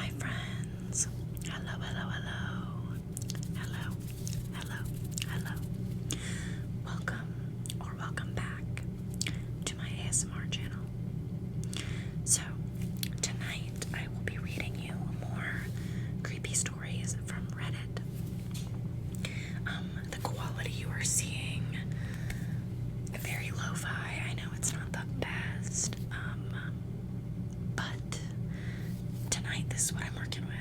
my friends. Hello, hello, hello. Hello, hello, hello. Welcome back to my ASMR channel. So, tonight I will be reading you more creepy stories from Reddit. The quality you are seeing, very lo-fi. I know it's not the best, but tonight this is what I'm working with.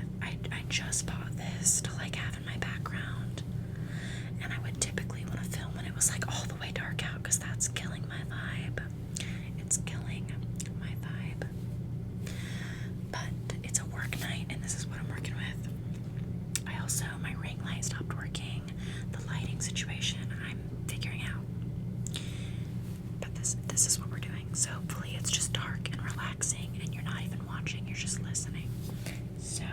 I just bought this to have in my background, and I would typically want to film when it was all the way dark out because that's killing my vibe. It's killing my vibe. But it's a work night, and this is what I'm working with. My ring light stopped working. The lighting situation I'm figuring out. But this is what we're doing. So hopefully it's just dark and relaxing and you're not even watching, you're just listening. So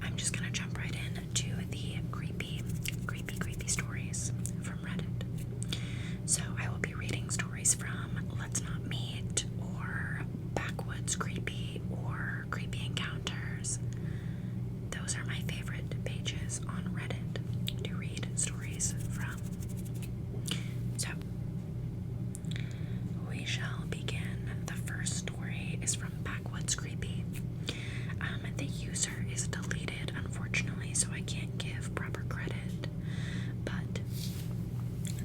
I'm just gonna jump right into the creepy stories from Reddit. So I will be reading stories from Let's Not Meet, or Backwoods Creepy, or Creepy Encounters. Those are my favorite pages on Reddit to read stories from. So we shall begin. The first story is from Backwoods Creepy. The user is deleted, unfortunately, so I can't give proper credit. But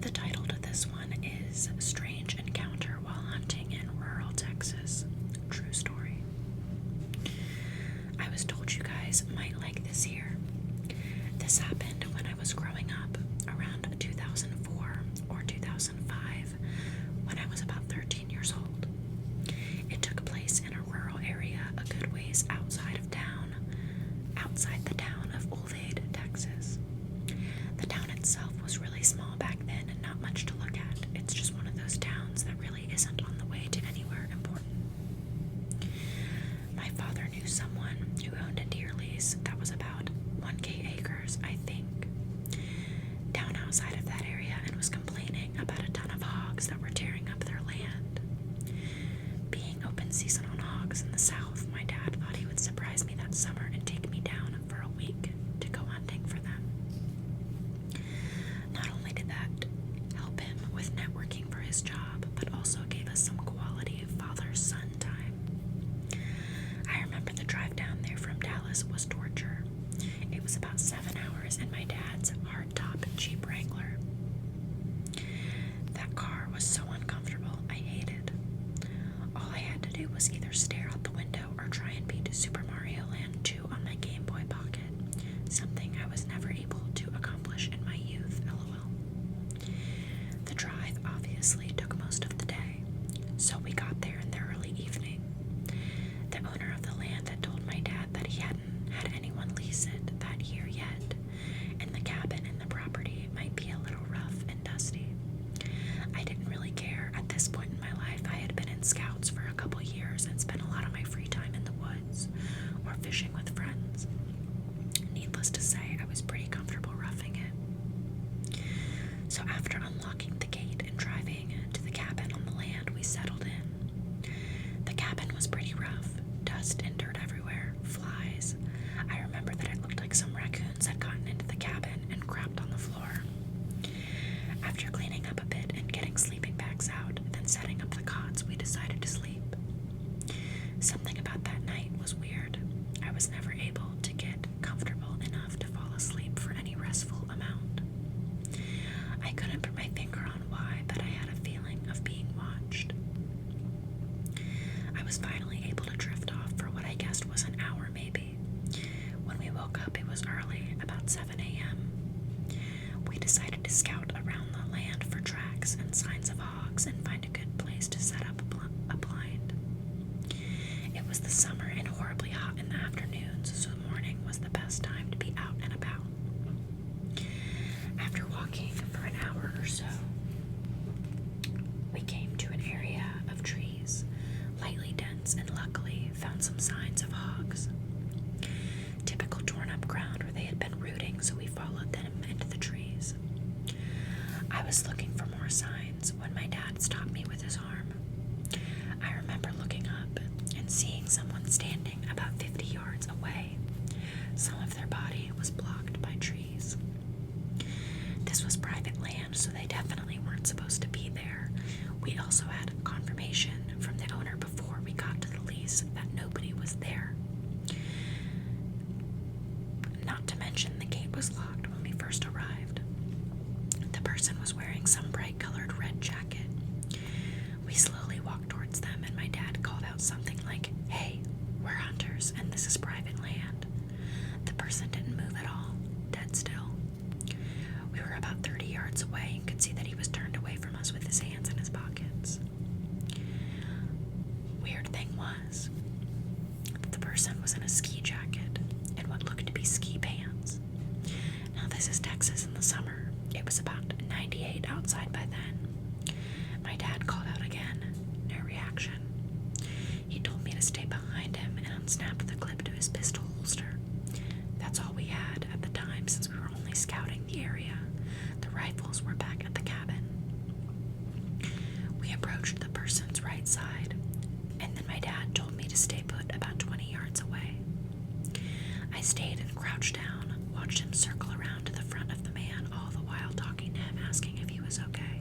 the title to this one is Strange Encounter While Hunting in Rural Texas. True story. I was told you guys might like this here. This happened when I was growing up, around 2004 or 2005, when I was about 13 years old. It took place in a rural area a good ways outside the town of Olathe, Texas. The town itself was really small back then and not much to look at. It's just one of those towns that really isn't on the way to anywhere important. My father knew someone who owned a deer lease that was about 1,000 acres, I think, down outside of that area, and was complaining about a ton of hogs that were tearing up their land. Being open season on hogs in the south, my dad thought he would surprise me that summer and take me down for a week to go hunting for them. Not only did that help him with networking for his job, but also gave us some quality father-son time. I remember the drive down there from Dallas was torture. It was about 7 hours in my dad's hardtop Jeep Wrangler. That car was so uncomfortable, I hated. All I had to do was either stare out the window or try and beat Super Mario Land 2 on my Game Boy Pocket, something I was never able to accomplish in my youth, lol. The drive obviously took most of the day, so we got there in the early evening. The owner of the land had told my dad that he hadn't had anyone lease it that year yet, and the cabin and the property might be a little rough and dusty. I didn't really care. At this point in my life, I had been in scouts for a couple years and spent a lot of my free time in the woods or fishing with friends. Needless to say, I was pretty comfortable roughing it. So after unlocking the gate and driving to the cabin on the land, we settled in. The cabin was pretty rough, dust and dirt everywhere, flies. I remember that it looked like some raccoons had gotten into the cabin and crapped on the floor. After cleaning up a bit and getting sleeping bags out, then setting up the cots, we decided to sleep. Something about that night was weird. I was never able to get comfortable enough to fall asleep for any restful amount. I couldn't put my finger on why, but I had a feeling of being watched. I was finally able to drift off for what I guessed was an hour maybe. When we woke up, it was early, about 7 a.m. We decided to scout around the land for tracks and signs of hogs and find a good place to set up a blind. It was the summer and horribly hot in the afternoons, so the morning was the best time to be out and about. After walking for an hour or so, we came to an area of trees, lightly dense, and luckily found some signs of hogs. Typical torn up ground where they had been rooting, so we followed them into the trees. I was looking for more signs when my dad stopped me with his arm. I remember looking up and seeing someone was that the person was in a ski jacket and what looked to be ski pants. Now, this is Texas in the summer. It was about 98 outside by then. My dad called out again. No reaction. He told me to stay behind him and unsnapped the clip to his pistol holster. That's all we had at the time since we were only scouting the area. The rifles were back at the cabin. We approached the person's right side, and then my dad told me to stay put about 20 yards away. I stayed and crouched down, watched him circle around to the front of the man, all the while talking to him, asking if he was okay.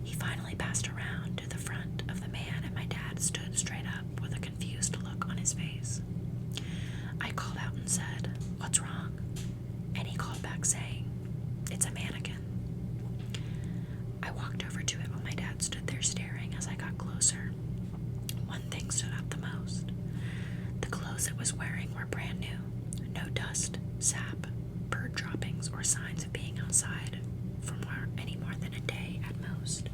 He finally passed around to the front of the man, and my dad stood straight up with a confused look on his face. I called out and said, "What's wrong?" And he called back saying, "It's a mannequin." I walked over to it while my dad stood there staring. As I got closer, one thing stood out the most. The clothes it was wearing were brand new. No dust, sap, bird droppings, or signs of being outside for any more than a day at most.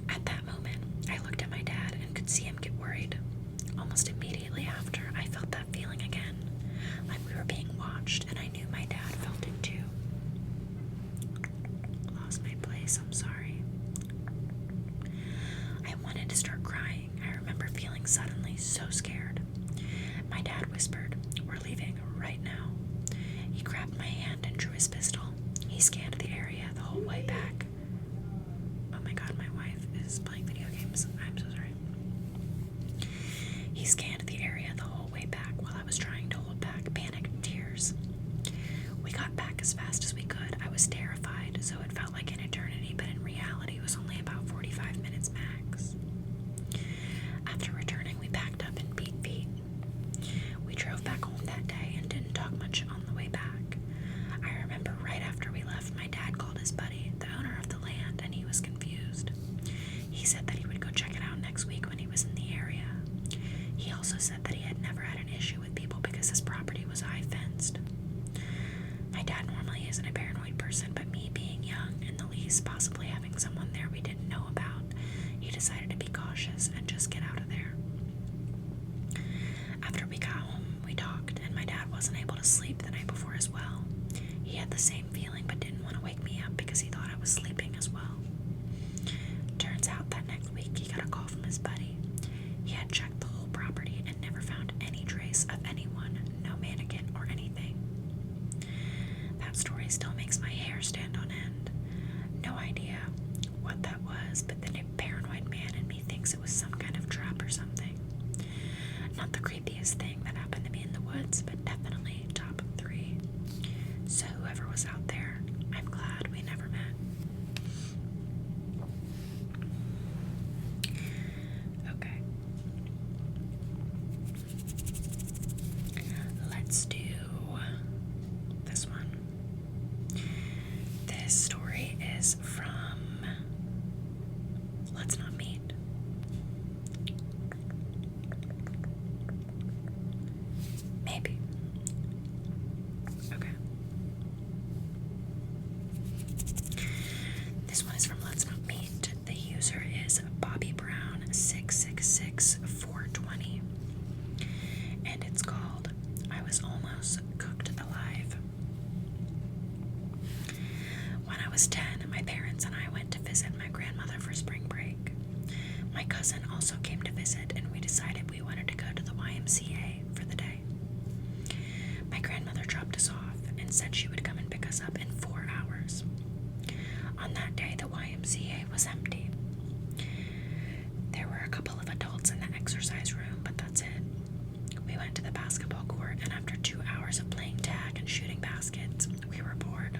At that moment, I looked at my dad and could see him get worried. Almost immediately after, I felt that feeling again, like we were being watched, and I knew my dad felt it too. Lost my place, I'm sorry. I wanted to start crying. I remember feeling suddenly so scared. My dad whispered, "We're leaving right now." He grabbed my hand and drew his pistol. He scanned the area the whole way back. Oh my god, my wife is playing video games. I'm so sorry. He scanned the area the whole way back while I was trying to hold back panicked tears. We got back as fast as we could. I was terrified, so it felt like an eternity, but in reality it was only about 45 minutes max. After returning, we packed up and beat feet. We drove back home that day and didn't talk much on the way back. I remember right after we left, my dad called his buddy, the owner of the land, and he was confused. He said that he would go check it out next week when he was in the area. He also said that he had never had an issue with people because his property was high fenced. My dad normally isn't a paranoid person, but me being young and the lease possibly having someone there we didn't know about, he decided to be cautious and just get out of there. After we got home, we talked, and my dad wasn't able to sleep the night before as well. He had the same feeling but didn't want to wake me up because he thought I was sleeping as well. Turns out that next week he got a call from his buddy. He had checked the whole property and never found any trace of anyone, no mannequin or anything. That story still makes my hair stand on end. No idea what that was, but the paranoid man in me thinks it was some kind of trap or something. Not the creepiest thing that happened to me in the woods, but definitely top 3. So whoever was out there, I'm glad we never met. Okay. Let's do this one. This story is from Let's Not Meet. Maybe. Okay. This one is from Let's Not Meet. The user is Bobby Brown 666420. And it's called I Was Almost Cooked Alive. When I was 10, my parents and I went to visit my grandmother for spring break. My cousin also came to visit, and we decided we wanted to go to the YMCA for the day. My grandmother dropped us off and said she would come and pick us up in 4 hours. On that day, the YMCA was empty. There were a couple of adults in the exercise room, but that's it. We went to the basketball court, and after 2 hours of playing tag and shooting baskets, we were bored.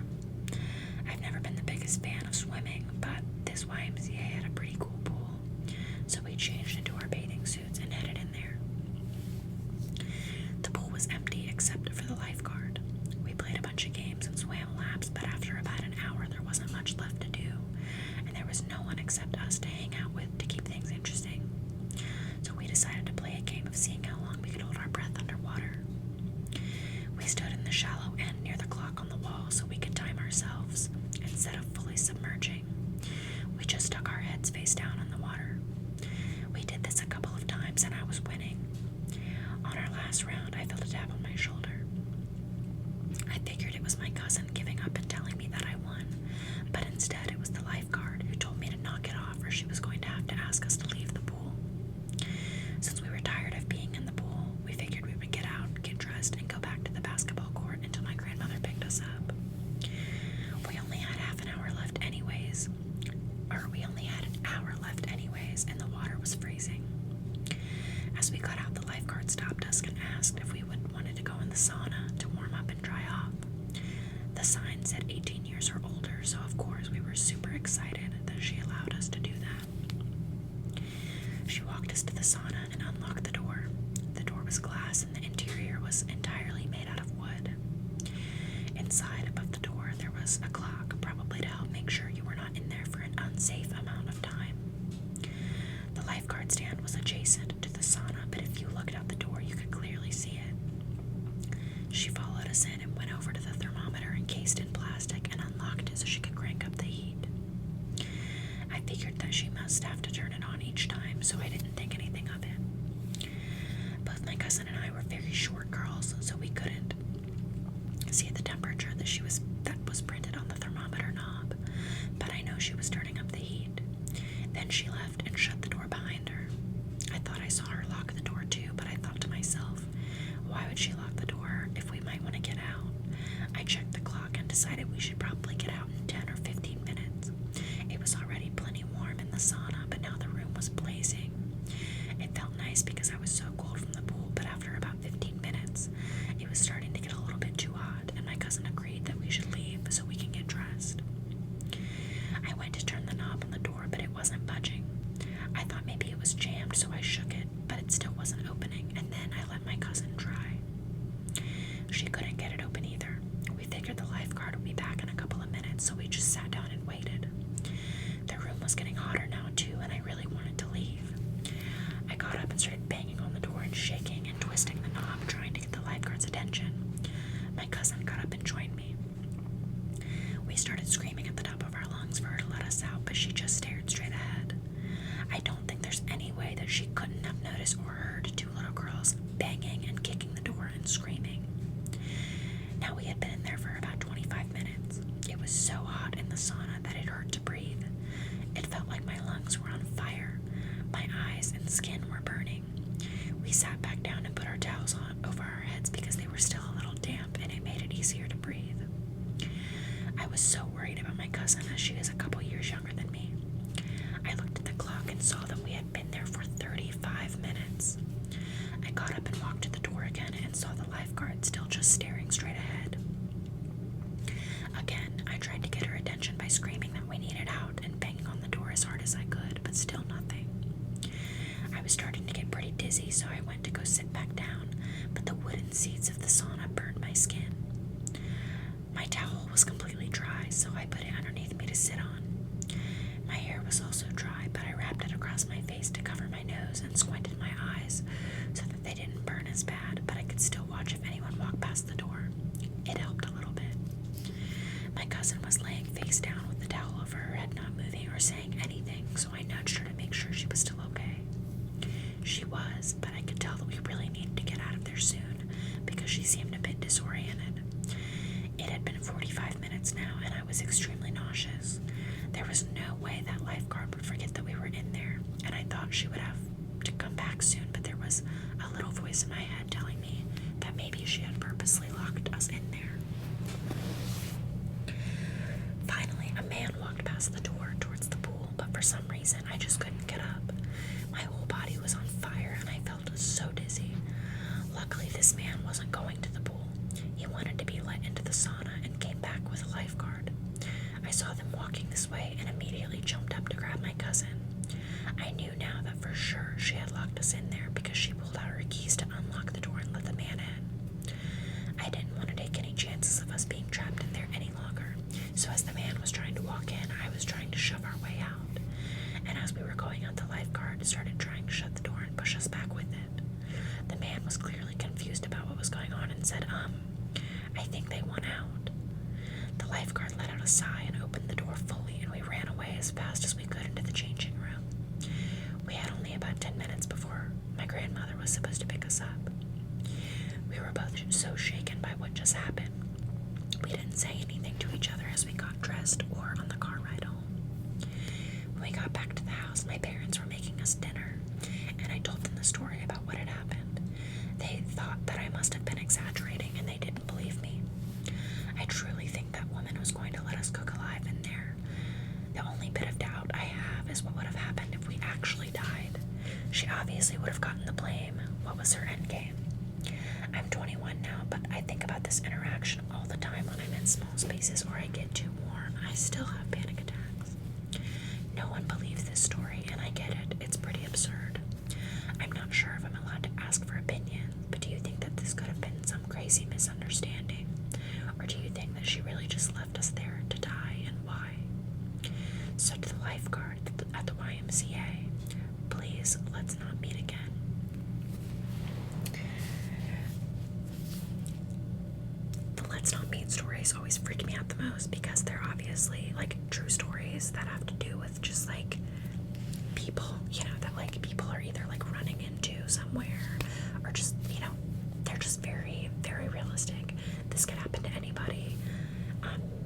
I've never been the biggest fan of swimming, but this YMCA had a pretty cool pool, so we changed into our bathing suits and headed in there. The pool was empty except for the lifeguard. We played a bunch of games and swam laps, but after about an hour there wasn't much left to do, and there was no one except us to hang out with to keep things interesting. So we decided to play a game of seeing how long we could hold our breath underwater. We stood in the shallow end near the clock on the wall so we could time ourselves instead of fully submerging. We just stuck our size, and the water was freezing. As we got out, the lifeguard stopped us and asked if we wanted to go in the sauna to warm up and dry off. The sign said 18 years or older, so of course we were super excited that she allowed us to do that. She walked us to the sauna and unlocked the door. The door was glass and the interior was entirely made out of wood. Inside, above the door, there was a clock, probably to help make sure you were not in there for an unsafe amount of time. The lifeguard stand was adjacent to the sauna, but if you looked out the door, you could clearly see it. She followed us in and went over to the thermometer encased in plastic and unlocked it so she could crank up the heat. I figured that she must have to turn it on each time, so I didn't think anything of it. Both my cousin and I were very short girls, so we couldn't see the temperature that was printed on the thermometer knob, but I know she was turning up the heat. Then she left and shut the door behind her. I thought I saw her lock the door too, but I thought to myself, why would she lock the door if we might want to get out? I checked the clock and decided we should probably get out in 10 or 15 minutes. It was already plenty warm in the sauna, but now the room was blazing. It felt nice because I was so cold from the pool, but after about 15 minutes, it was starting to get a little bit too hot, and my cousin agreed that we should leave so we can get dressed. I went to turn the knob on the door, but it wasn't budging. I thought maybe it was jammed, so I shook it, but it still wasn't opening, and then I let my cousin try. She couldn't get it open either. We figured the lifeguard would be back in a couple of minutes, so we just sat down and waited. The room was getting hotter now too, and I really wanted to leave. I got up and started banging on the door and shaking and twisting the knob, trying to get the lifeguard's attention. My cousin got up and joined me. We started screaming at the top of our lungs for her to let us out, but she just stared straight ahead. I don't think there's any way that she couldn't have noticed or heard two little girls banging and kicking the door and screaming. Now we had been in there for about 25 minutes. It was so hot in the sauna that it hurt to breathe. It felt like my lungs were on fire. My eyes and skin were burning. We sat back down and put our towels on over our heads because they were still a little damp and it made it easier to breathe. I was so worried about my cousin as she is a couple years younger than me. I looked at the clock and saw that we had been there for 35 minutes. I got up and walked to the door again and saw the lifeguard still just staring straight ahead. Again, I tried to get her attention by screaming that we needed out and banging on the door as hard as I could, but still nothing. I was starting to get pretty dizzy, so I went to go sit back down, but the wooden seats of the sauna burned my skin. My towel was completely dry, so I put it underneath me to sit on. My hair was also dry, but I wrapped it across my face to cover my nose and squinted my eyes so that they didn't burn as bad, but I could still watch if anyone walked past the door. It helped a little bit. My cousin was laying face down with the towel over her head, not moving or saying anything, so I nudged her to make sure she was still okay. She was, but I could tell that we really needed to get out of there soon because she seemed a bit disoriented. It had been 45 minutes now, and I was extremely nauseous. There was no way that lifeguard would forget that we were in there, and I thought she would have to come back soon, but there was a little voice in my head telling me that maybe she had purposely locked us in there. Finally, a man walked past the door towards the pool, but for some reason I just couldn't get up. My whole body was on fire, and I felt so dizzy. Luckily, this man wasn't going to the pool. He wanted to be let into the sauna and came back with a lifeguard. I saw them walking this way and immediately jumped up to grab my cousin. I knew now that for sure she had locked us in there because she pulled out her keys to unlock the door and let the man in. I didn't want to take any chances of us being trapped in there any longer, so as the man was trying to walk in, I was trying to shove our way out. And as we were going out, the lifeguard started trying to shut the door and push us back with it. The man was clearly confused about what was going on and said, I think they want out. The lifeguard let out a sigh and opened the door fully, and we ran away as fast as we could into the changing room. We had only about 10 minutes before my grandmother was supposed to pick us up. We were both so shaken by what just happened. We didn't say anything to each other as we got dressed or on the car ride home. When we got back to the house, my parents were making us dinner, and I told them the story about what had happened. They thought that I must have been exaggerating, and they didn't believe me. I truly think that woman was going to let us cook alive in there. The only bit of doubt I actually died. She obviously would have gotten the blame. What was her endgame? I'm 21 now, but I think about this interaction all the time when I'm in small spaces or I get too warm. I still have panic attacks. No one believes this story, and I get it. It's pretty absurd. I'm not sure if I'm allowed to ask for opinions, but do you think that this could have been some crazy misunderstanding? Or do you think that she really just left us there to die, and why? So to the lifeguard at the YMCA, please, let's not meet again. The let's not meet stories always freak me out the most because they're obviously like true stories that have to do with just like people, that like people are either like running into somewhere or just, they're just very, very realistic. This could happen to anybody.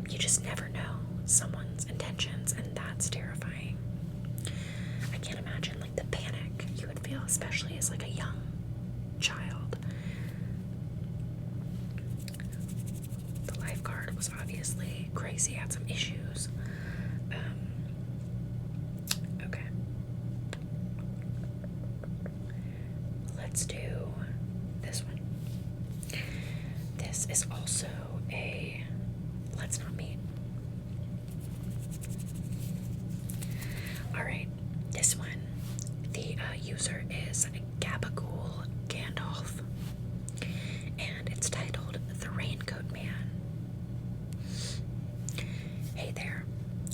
You just never know someone's intentions, and that's terrifying. I can't imagine like the panic you would feel, especially as like a young child. The lifeguard was obviously crazy, had some issues. Okay. Let's do this one. This is also a let's not meet. Alright, this one, the user is Gabagool Gandalf, and it's titled The Raincoat Man. Hey there,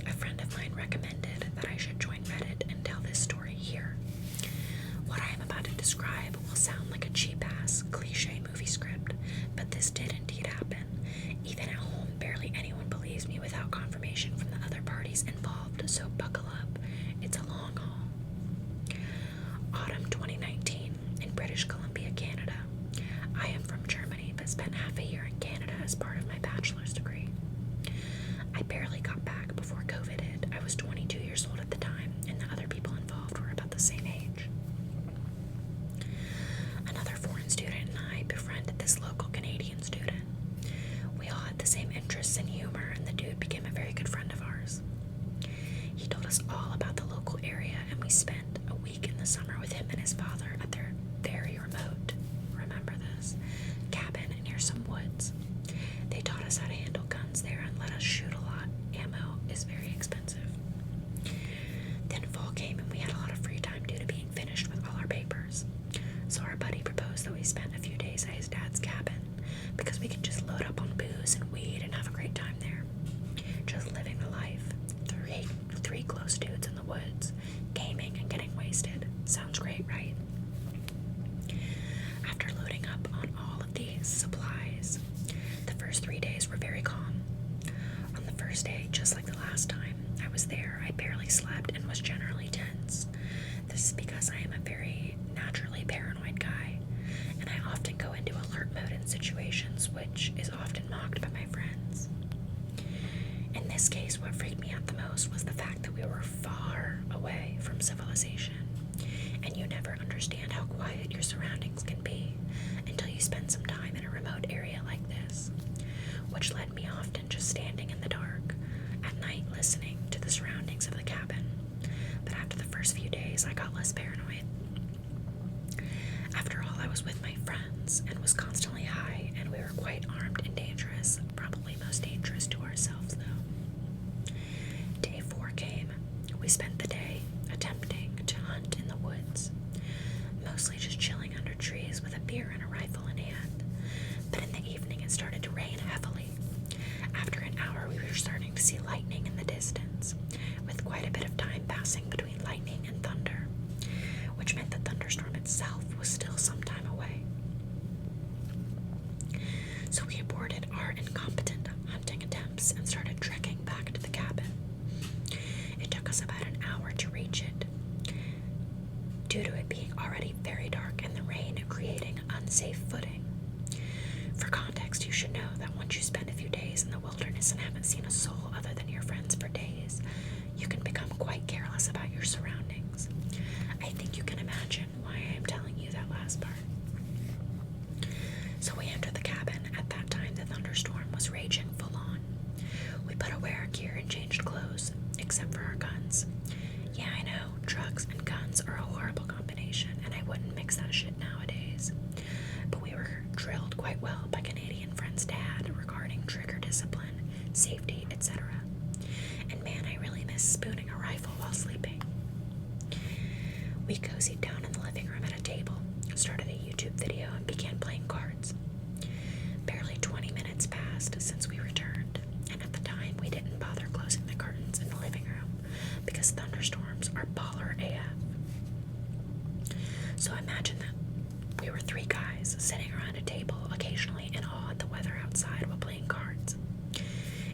a friend of mine recommended that I should join Reddit and tell this story here. What I am about to describe will sound like a cheap-ass, cliche movie script, but this did indeed happen. Even at home, barely anyone believes me without confirmation from the other parties involved, so buckle up. It's a long haul. Autumn 2019 in British Columbia, Canada. I am from Germany, but spent half a year in Canada as part of my bachelor's degree. I barely got back before COVID hit. I was 22 years old at the time, and the other people involved were about the same age. Another foreign student and I befriended this local Canadian student. We all had the same interests and humor, and the dude became a very good friend of ours. He told us all about the local area, and we spent a week in the summer with him and his father at their very remote, remember this, cabin near some woods. They taught us how to handle guns there and let us shoot a lot. Ammo is very expensive. Then fall came and we had a lot of free time due to being finished with all our papers. So our buddy proposed that we spend a few days at his dad's cabin because we could just load up on booze and weed and have a great time there. Just living the life. Three close dudes in the woods, gaming and getting wasted. Sounds great, right? After loading up on all of these supplies, the first 3 days were very calm. On the first day, just like the last time I was there, I barely slept and was generally tense. This is because I am a very naturally paranoid guy, and I often go into alert mode in situations, which is often mocked by my friends. In this case, what freaked me out the most was the fact that we were far away from civilization, and you never understand how quiet your surroundings can be until you spend some time in a remote area like this, which led me often just standing in the dark at night listening to the surroundings of the cabin. But after the first few days, I got less paranoid. After all, I was with my friends and was constantly high, and we were quite armed and dangerous, probably most dangerous to ourselves, though. Day 4 came. We spent the day attempting to hunt in the woods, mostly just chilling under trees with a beer and a rifle in hand. But in the evening, it started to rain heavily. After an hour, we were starting to see lightning in the distance, with quite a bit of time passing between lightning and thunder, which meant the thunderstorm itself was still some time away. So we aborted our incompetent hunting attempts and started trekking back to the cabin. It took us about an hour to reach it, due to it being already very dark and the rain creating unsafe footing. For context, you should know that once you spend a few days in the wilderness and haven't seen a soul other than your friends for days, you can become quite careless about your surroundings. I think you can imagine why I am telling you that last part. So we entered the cabin. At that time, the thunderstorm was raging full on. We put away our gear and changed clothes, except for our guns. Yeah, I know, drugs and guns We cozied down in the living room at a table, started a YouTube video, and began playing cards. Barely 20 minutes passed since we returned, and at the time we didn't bother closing the curtains in the living room because thunderstorms are baller AF. So imagine that we were 3 guys sitting around a table, occasionally in awe at the weather outside while playing cards.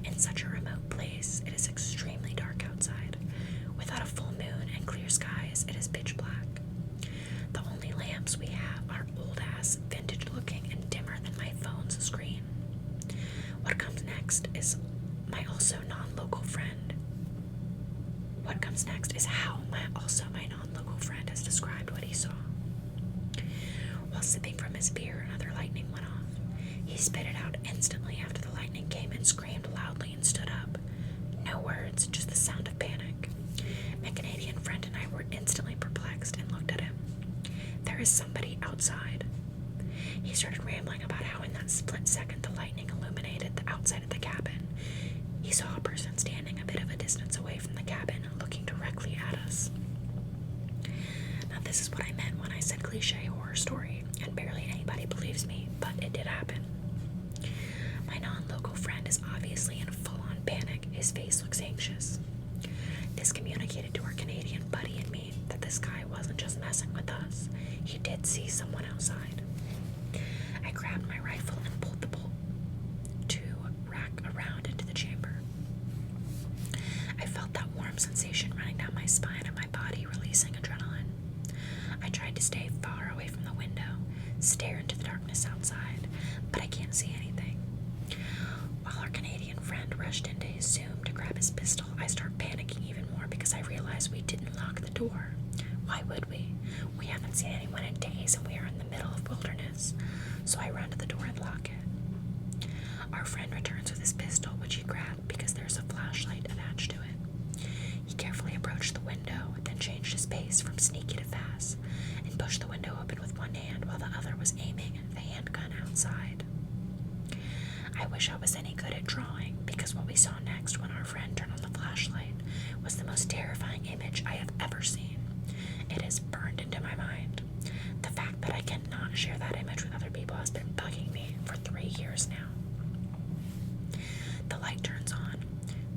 In such a remote place, it is extremely dark outside. Without a full moon and clear skies, it is pitch black. The only lamps we have are old-ass, vintage-looking, and dimmer than my phone's screen. What comes next is my also non-local friend. What comes next is how my non-local friend has described what he saw. While sipping from his beer, another lightning went off. He spit it out instantly after the lightning came and screamed loudly and stood up. No words, just the sound of panic. My Canadian friend and I were instantly perplexed and looked at him. There is somebody outside. He started rambling about how in that split second the lightning illuminated the outside of the cabin. He saw a person standing a bit of a distance away from the cabin, looking directly at us. Now this is what I meant when I said cliche horror story, and barely anybody believes me, but it did happen. My non-local friend is obviously in full-on panic. His face looks anxious. This communicated to our Canadian buddy and me that this guy wasn't just messing with us. He did see someone outside. I grabbed my rifle and pulled the bolt to rack around into the chamber. I felt that warm sensation running down my spine and my body releasing adrenaline. I tried to stay far away from the window, stare into the darkness outside, but I can't see anything. While our Canadian friend rushed into his Zoom to grab his pistol, I start panicking even more because I realized we didn't lock the door. Why would we? We haven't seen anyone in days and we are in the middle of wilderness. So I run to the door and lock it. Our friend returns with his pistol, which he grabbed because there's a flashlight attached to it. He carefully approached the window, then changed his pace from sneaky to fast, and pushed the window open with one hand while the other was aiming the handgun outside. I wish I was any good at drawing, because what we saw next when our friend turned on the flashlight was the most terrifying image I have ever seen. It is burned into my mind. The fact that I cannot share that image with other people has been bugging me for 3 years now. The light turns on.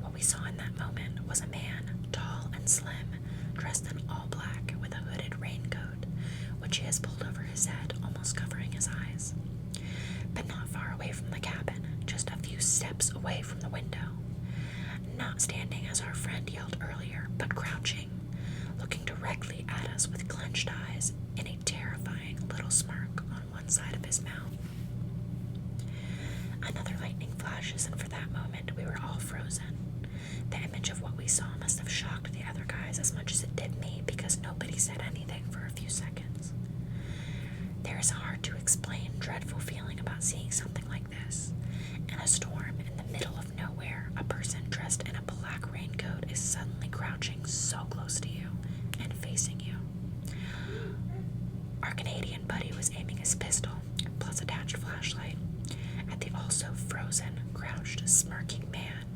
What we saw in that moment was a man, tall and slim, dressed in all black with a hooded raincoat, which he has pulled over his head, almost covering his eyes. But not far away from the cabin, just a few steps away from the window. Not standing as our friend yelled earlier, but crouching, looking directly at us with clenched eyes and a terrifying little smirk on one side of his mouth. Another lightning flashes, and for that moment we were all frozen. The image of what we saw must have shocked the other guys as much as it did me, because nobody said anything for a few seconds. There is a hard-to-explain, dreadful feeling about seeing something like this. In a storm, in the middle of nowhere, a person dressed in a black raincoat is suddenly crouching so close to you and facing you. Our Canadian buddy was aiming his pistol, plus attached flashlight, at the also frozen, crouched, smirking man,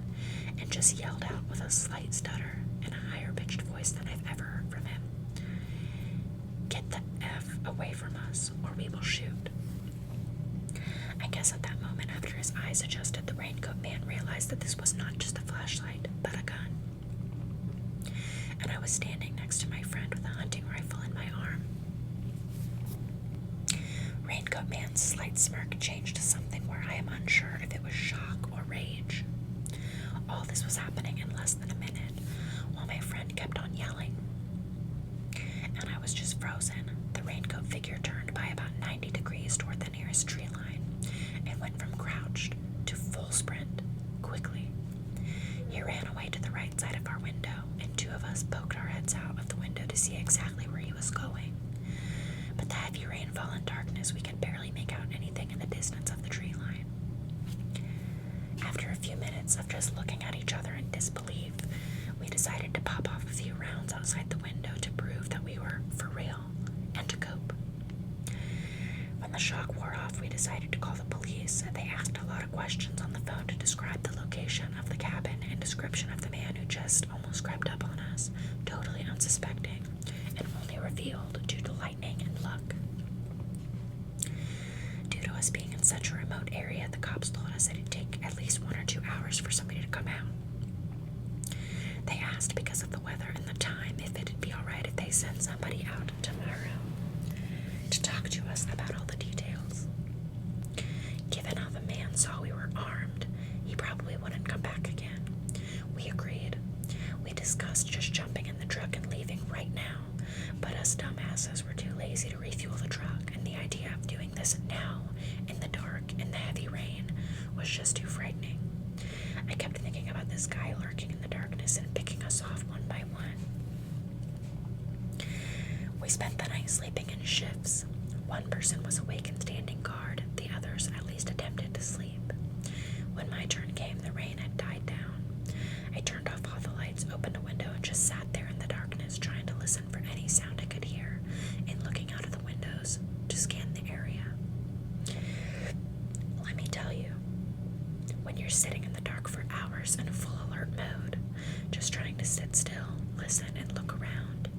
and just yelled out with a slight stutter and a higher-pitched voice than I've ever heard from him. "Get the F away from us, or we will shoot." I guess at that moment, after his eyes adjusted, the raincoat man realized that this was not just a flashlight, but a gun. And I was standing next to my friend with a hunting rifle in my arm. Raincoat man's slight smirk changed to something where I am unsure if it was shock or rage. All this was happening in less than a minute, while my friend kept on yelling. And I was just frozen. The raincoat figure turned by about 90 degrees toward the nearest tree line, and went from crouched to full sprint, quickly. He ran away to the right side of our window, and 2 of us poked our heads out of the window to see exactly where he was going. But the heavy rainfall and darkness, we could barely make out anything in the distance of the tree line. After a few minutes of just looking at each other in disbelief, we decided to pop off a few rounds outside the window to prove that we were for real and to cope. When the shock wore off, we decided to call the police. They asked a lot of questions on the phone to describe the location of the cabin and description of the man who just almost crept up on us, totally unsuspecting, and only revealed revealed due to lightning and luck. Due to us being in such a remote area, the cops told us that it'd take at least 1 or 2 hours for somebody to come out. They asked, because of the weather and the time, if it'd be alright if they sent somebody out tomorrow to talk to us about all the details. Given how the man saw we were armed, he probably wouldn't come back again. We agreed. We discussed just jumping in the truck and leaving right now, but us dumbasses were too lazy to refuel the truck, and the idea of doing this now, in the dark, in the heavy rain, was just too frightening. I kept thinking about this guy lurking in the darkness and picking us off one by one. We spent the night sleeping in shifts. One person was awake and standing guard, the others at least attempted to sleep. When my turn came, the rain had died down. I turned off all the lights, opened a window, and just sat there in the darkness, trying to listen for any sound I could hear, and looking out of the windows to scan the area. Let me tell you, when you're sitting in the dark for hours in full alert mode, just trying to sit still, listen, and look around,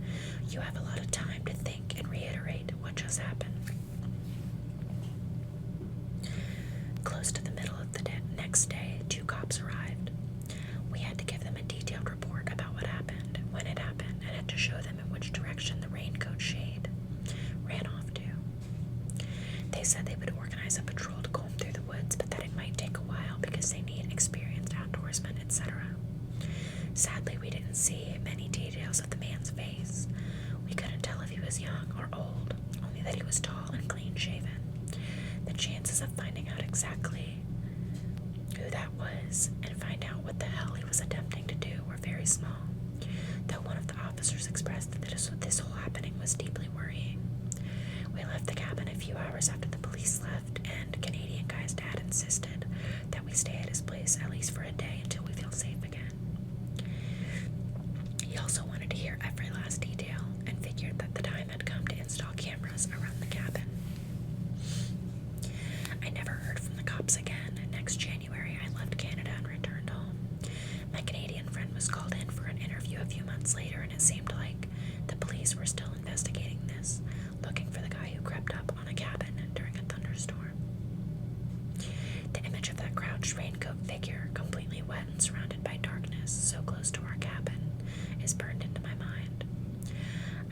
you have a lot of time to think and reiterate what just happened. Close to the middle of the next day, 2 cops arrived. We had to give them a detailed report about what happened, when it happened, and had to show them in which direction the raincoat shade ran off to. They said they would organize a patrol to comb through the woods, but that it might take a while because they need experienced outdoorsmen, etc. Sadly, we didn't see many details of the man's face. We couldn't tell if he was young or old, only that he was tall and clean-shaven. The chances of finding out exactly who that was and find out what the hell he was attempting to do were very small, though one of the officers expressed that this whole happening was deeply worrying. We left the cabin a few hours after the police left, and Canadian guy's dad insisted that we stay at his place at least for a day until we feel safe again. He also wanted to hear every last detail and figured that the time had come to install cameras around the cabin. I never heard from the cops again. Next January, I left Canada and returned home. My Canadian friend was called in for an interview a few months later, and it seemed like the police were still investigating this, looking for the guy who crept up on a cabin during a thunderstorm. The image of that crouched raincoat figure, completely wet and surrounded by darkness, so close to our cabin, is burned into my mind.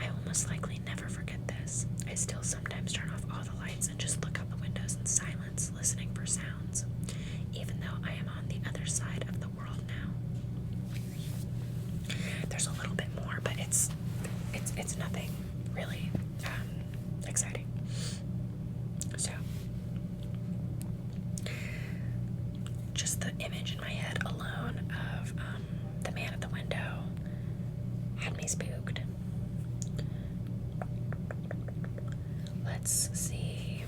I will most likely never forget this. I still sometimes turn off all the lights and just look out the windows in silence, listening for sounds, even though I am on the other side of the world now. There's a little bit more, but it's nothing really exciting. So, just the image in my head alone of the man at the window had me spooked. Let's see.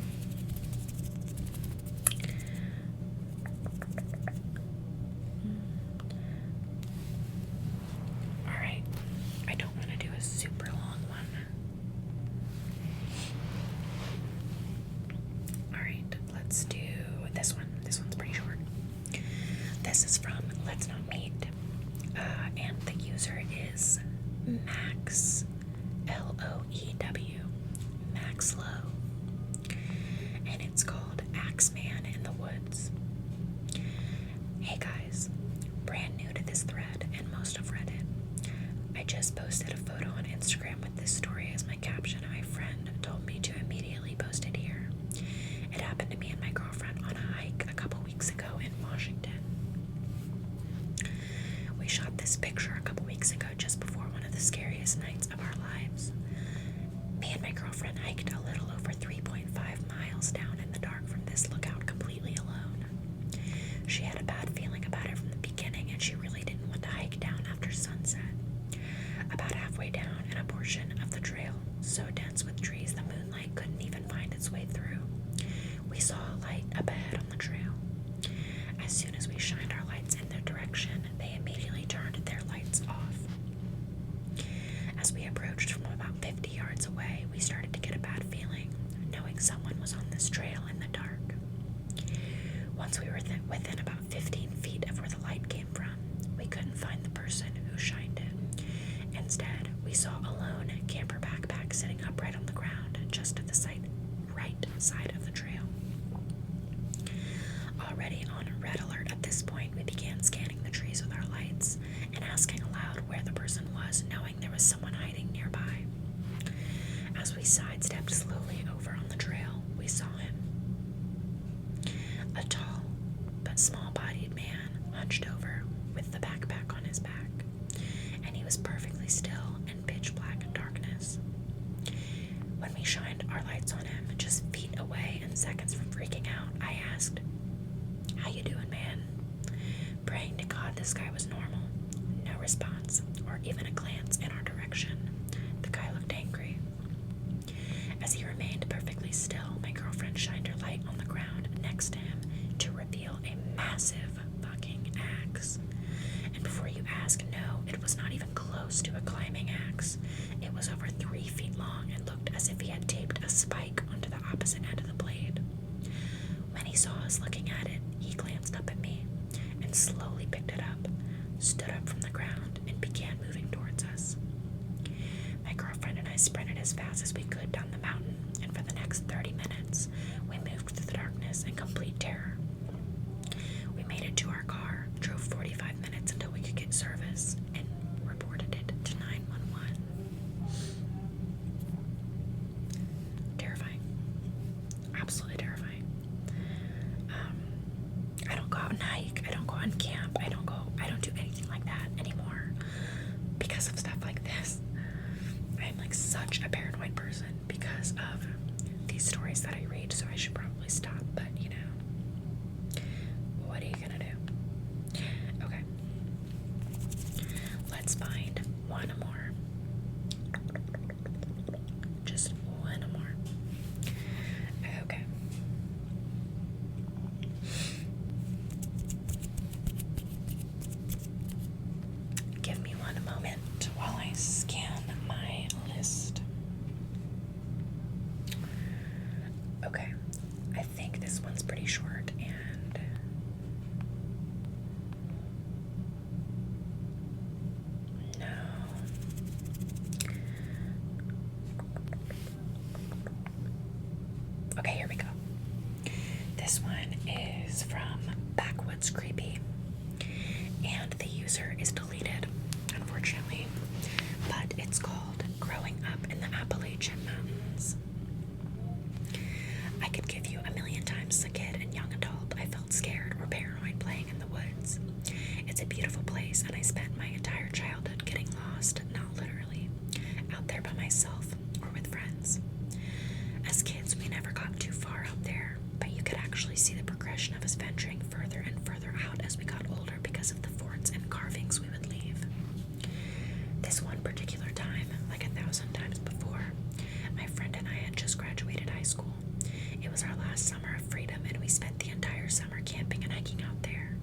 Alright, I don't want to do a super long one. Alright, let's do this one. This one's pretty short. This is from Let's Not Meet, and the user is Max, Loew, Max Low, and it's called Axeman in the Woods. Hey guys, brand new to this thread and most have read it. I just posted a photo on Instagram with this story as my caption, and my friend told me to immediately post it here. It happened to me and my girlfriend on a hike a couple weeks ago in Washington. We shot this picture a couple weeks ago just before one of the scariest nights of our lives. Me and my girlfriend hiked a little over 3.5 miles down in the dark from this lookout completely alone. She had a bad feeling about it from the beginning, and she really didn't want to hike down after sunset. About halfway down, in a portion of the trail so dense with trees the moonlight couldn't even find its way through, we saw a light up ahead on the trail. As soon as we shined our lights in their direction, they immediately turned their lights off. As we approached from about 50 yards away, we started to get a bad feeling, knowing someone was on this trail in the dark. Once we were within about 15 feet of where the light came from, we couldn't find the person who shined it. Instead, we saw a lone camper backpack bag sitting upright on the ground, just at the right side of the trail. Already on red alert at this point, we began scanning the trees with our lights and asking aloud where the person was, knowing there was someone hiding nearby. As we sidestepped slowly over on the trail, we saw him. A tall but small-bodied man hunched over with the backpack on his back, and he was perfectly still in pitch-black darkness. When we shined our lights on him, just feet away and seconds from freaking out, I asked, "How you doing, man?" Praying to God this guy was normal. No response, or even a glance in our direction. The guy looked angry. As he remained perfectly still, my girlfriend shined her light on the ground next to him to reveal a massive fucking axe. And before you ask, no, it was not even close to a climbing axe. It was over 3 feet long and looked as if he had taped a spike onto the opposite end of the blade. When he saw us looking at it, he glanced up at me and slowly picked it up, stood up from the ground, and began moving towards us. My girlfriend and I sprinted as fast as we could down the mountain, and for the next 30 minutes, we moved through the darkness in complete terror. We made it to our car, drove 45 minutes until we could get service, and reported it to 911. Terrifying. Absolutely terrifying. I don't go out and hike. I don't go out and camp. I don't do anything like that anymore because of stuff like this. I'm like such a paranoid person because of these stories that I read, so I should probably stop, but you know, what are you gonna do? Okay. Let's find one more. Just one more. Okay. Give me one moment while I scan my list. Okay, I think this one's pretty short and no. Okay, here we go. This one is from Backwoods Creepy, and the user is deleted, unfortunately, but it's called Growing Up in the Appalachian Mountains. I could give you a million times as a kid and young adult I felt scared or paranoid playing in the woods. It's a beautiful place, and I spent my entire childhood getting lost, not literally, out there by myself or with friends. As kids, we never got too far out there, but you could actually see the progression of us venturing further and further out as we got older because of the forts and carvings we would leave. This one particular time, like 1,000 times before, my friend and I had just graduated high school. It was our last summer of freedom, and we spent the entire summer camping and hiking out there.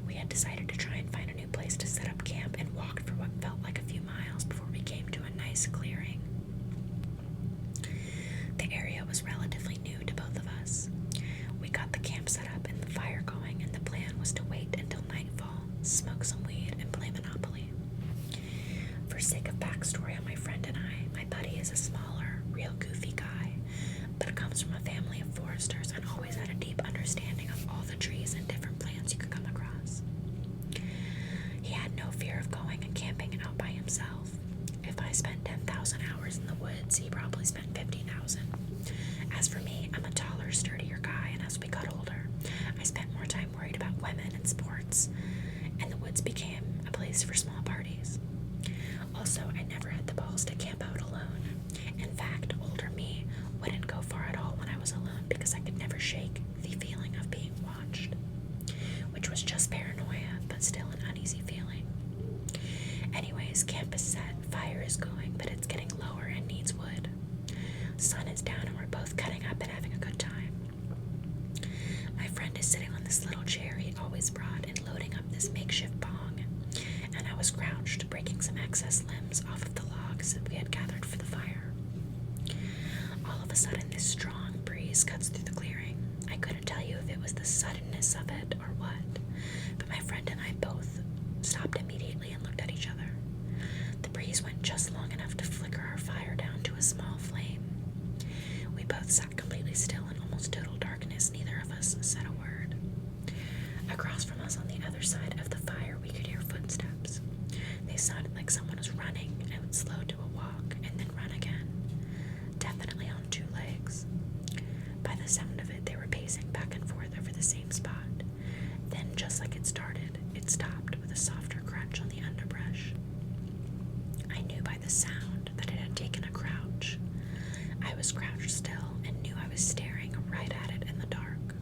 We had decided to try and find a new place to set up camp and walked for what felt like a few miles before we came to a nice clearing. The area was relatively new to both of us. We got the camp set up and the fire going, and the plan was to wait until nightfall, smoke some weed, and play Monopoly. For sake of backstory on my friend and I, my buddy is a smaller, real goofy guy, but comes from a family of foresters and always had a deep understanding of all the trees and different plants you could come across. He had no fear of going and camping out by himself. If I spent 10,000 hours in the woods, he probably spent 50,000. As for me, I'm a taller, sturdier guy, and as we got older, I spent more time worried about women and sports, and the woods became a place for small parties. Also, I never had the balls to camp out alone. In fact, older me wouldn't go far at all when I was alone because I could never shake the feeling of being watched, which was just paranoia, but still an uneasy feeling. Anyways, camp is set, fire is going, but it's getting lower and needs wood. Sun is down and we're both cutting up and having a good time. My friend is sitting on this little chair he always brought and loading up this makeshift bong, and I was crouched, breaking some excess limbs off of the logs that we had gathered for the fire. All of a sudden, this strong breeze cuts through the clearing. I couldn't tell you if it was the suddenness of it or what, but my friend and I both stopped immediately and looked at each other. The breeze went just long enough to flicker our fire down both sat completely still in almost total darkness. Neither of us said a word. Across from us on the other side of the fire, we could hear footsteps. They sounded like someone was running and would slow to a walk and then run again, definitely on two legs. By the sound of it, they were pacing back and forth over the same spot. Then, just like it started, it stopped with a softer crunch on the underbrush. I knew by the sound that it had taken a crouch. I was crouched still and knew I was staring right at it in the dark.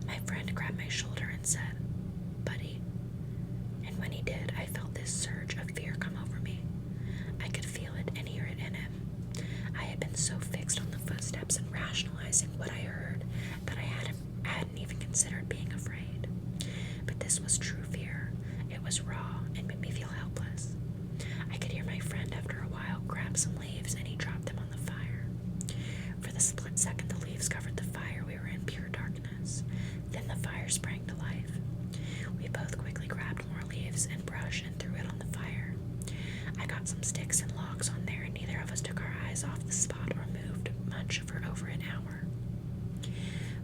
My friend grabbed my shoulder and said, "Buddy." And when he did, I felt this surge of fear come over me. I could feel it and hear it in him. I had been so fixed on the footsteps and rationalizing what I heard that I hadn't even considered being afraid. But this was true fear. It was raw and made me feel helpless. I could hear my friend after a while grab some leaves and he dropped them on the fire. For the split second the leaves covered the fire, we were in pure darkness. Then the fire sprang to life. We both quickly grabbed more leaves and brush and threw it on the fire. I got some sticks and logs on there, and neither of us took our eyes off the spot or moved much for over an hour.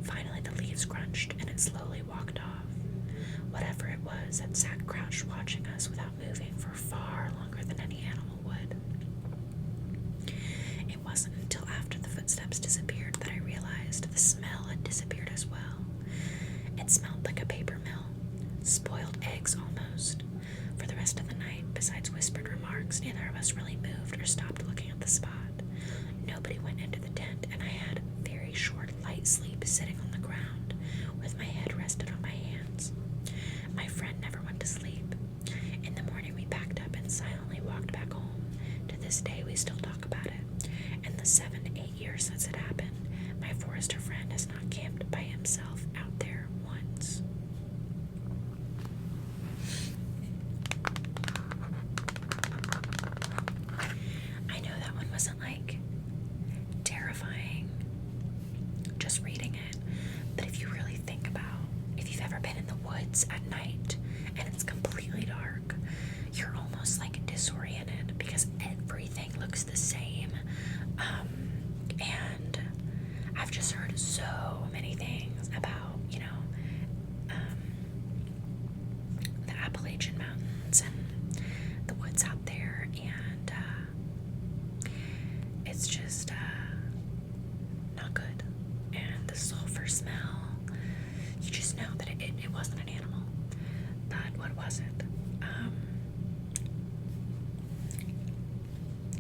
Finally, the leaves crunched and it slowly walked off. Whatever it was had sat crouched watching us without moving for far longer than any animal would. It wasn't until after the footsteps disappeared that I realized the smell had disappeared as well. It smelled like a paper mill, spoiled eggs almost. For the rest of the night, besides whispered remarks, neither of us really moved or stopped looking at the spot. Nobody went into the tent, and I had a very short, light sleep sitting on the ground, with my head rested on my hands. My friend never went to sleep. In the morning, we packed up and silently walked back home. To this day, we still talk about it. In the 7 to 8 years since it happened, my forester friend has not camped by himself out there once. I know that one wasn't like terrifying just reading it, but if you really think about, if you've ever been in the woods at night and it's completely dark, you're almost like disoriented because everything looks the same. And I've just heard so many things about, the Appalachian Mountains and the woods out there, and it's just not good. And the sulfur smell, you just know that it wasn't an animal. But what was it?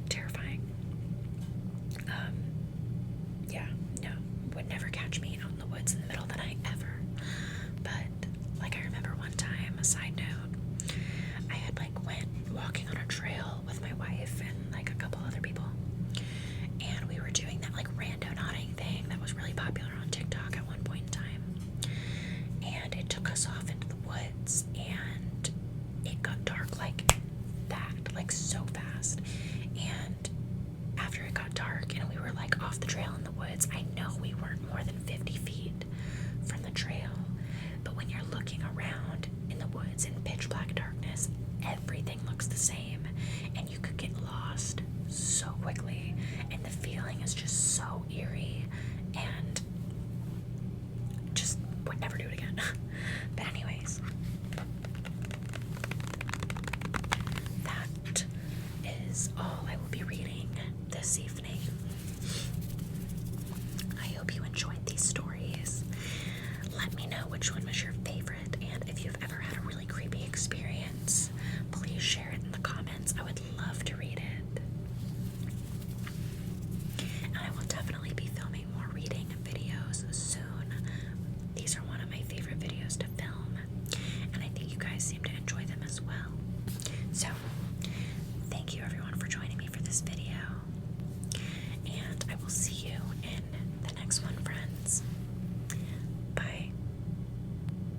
Terrifying. Yeah, no, would never catch me out in the woods in the middle of the night ever. But like I remember one time, a side note, I had went walking on a trail with my wife and a couple other people, and we were doing that rando nodding thing that was really popular on TikTok at one point in time. And it took us off into the woods, and it got dark like that, so fast. And after it got dark and we were off the trail in the woods, I know we weren't more than 50 feet from the trail. But when you're looking around in the woods in pitch black darkness, everything looks the same, and you could get lost so quickly, and the feeling is just so eerie, and just would never do it again. But anyways, that is all I will be reading this evening.